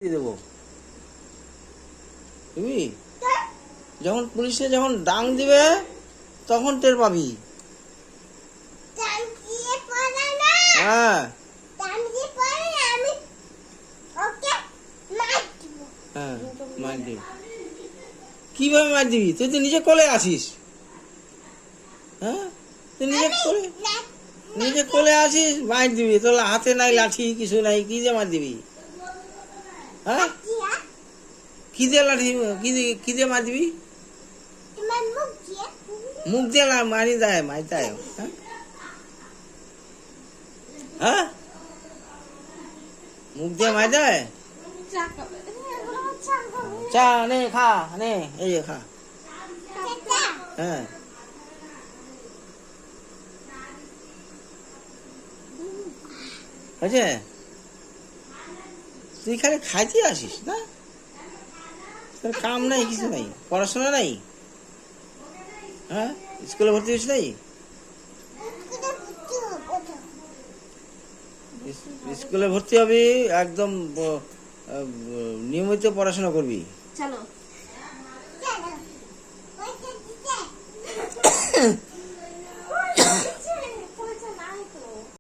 দেবো তুমি যখন পুলিশে যখন ডাং দিবে তখন টের পাবি। হ্যাঁ হ্যাঁ মার দিবি। কিভাবে মার দিবি? তুই তো নিজে কোলে আসিস। হ্যাঁ তুই নিজে কোলে আসিস, মার দিবি। তোর হাতে নাই লাঠি, কিছু নাই, কি দিয়ে মার দিবি? হ্যাঁ কি দিয়ে লাঠি, কি দিয়ে মার দিবি? মুখ দিয়ে মারি দেয়, মারি দেয়। হ্যাঁ মুখ দিয়ে মারি দেয়। চা নে, খা নে, এই যে খা। হ্যাঁ হয়েছে? তুই খালি খাইতে আসিস না, তোর কাম নাই, কিছু নাই, পড়াশোনা নাই। হ্যাঁ স্কুলে ভর্তি হয়েছিস নাই? স্কুলে ভর্তি হবি, একদম নিয়মিত পড়াশোনা করবি। চলো।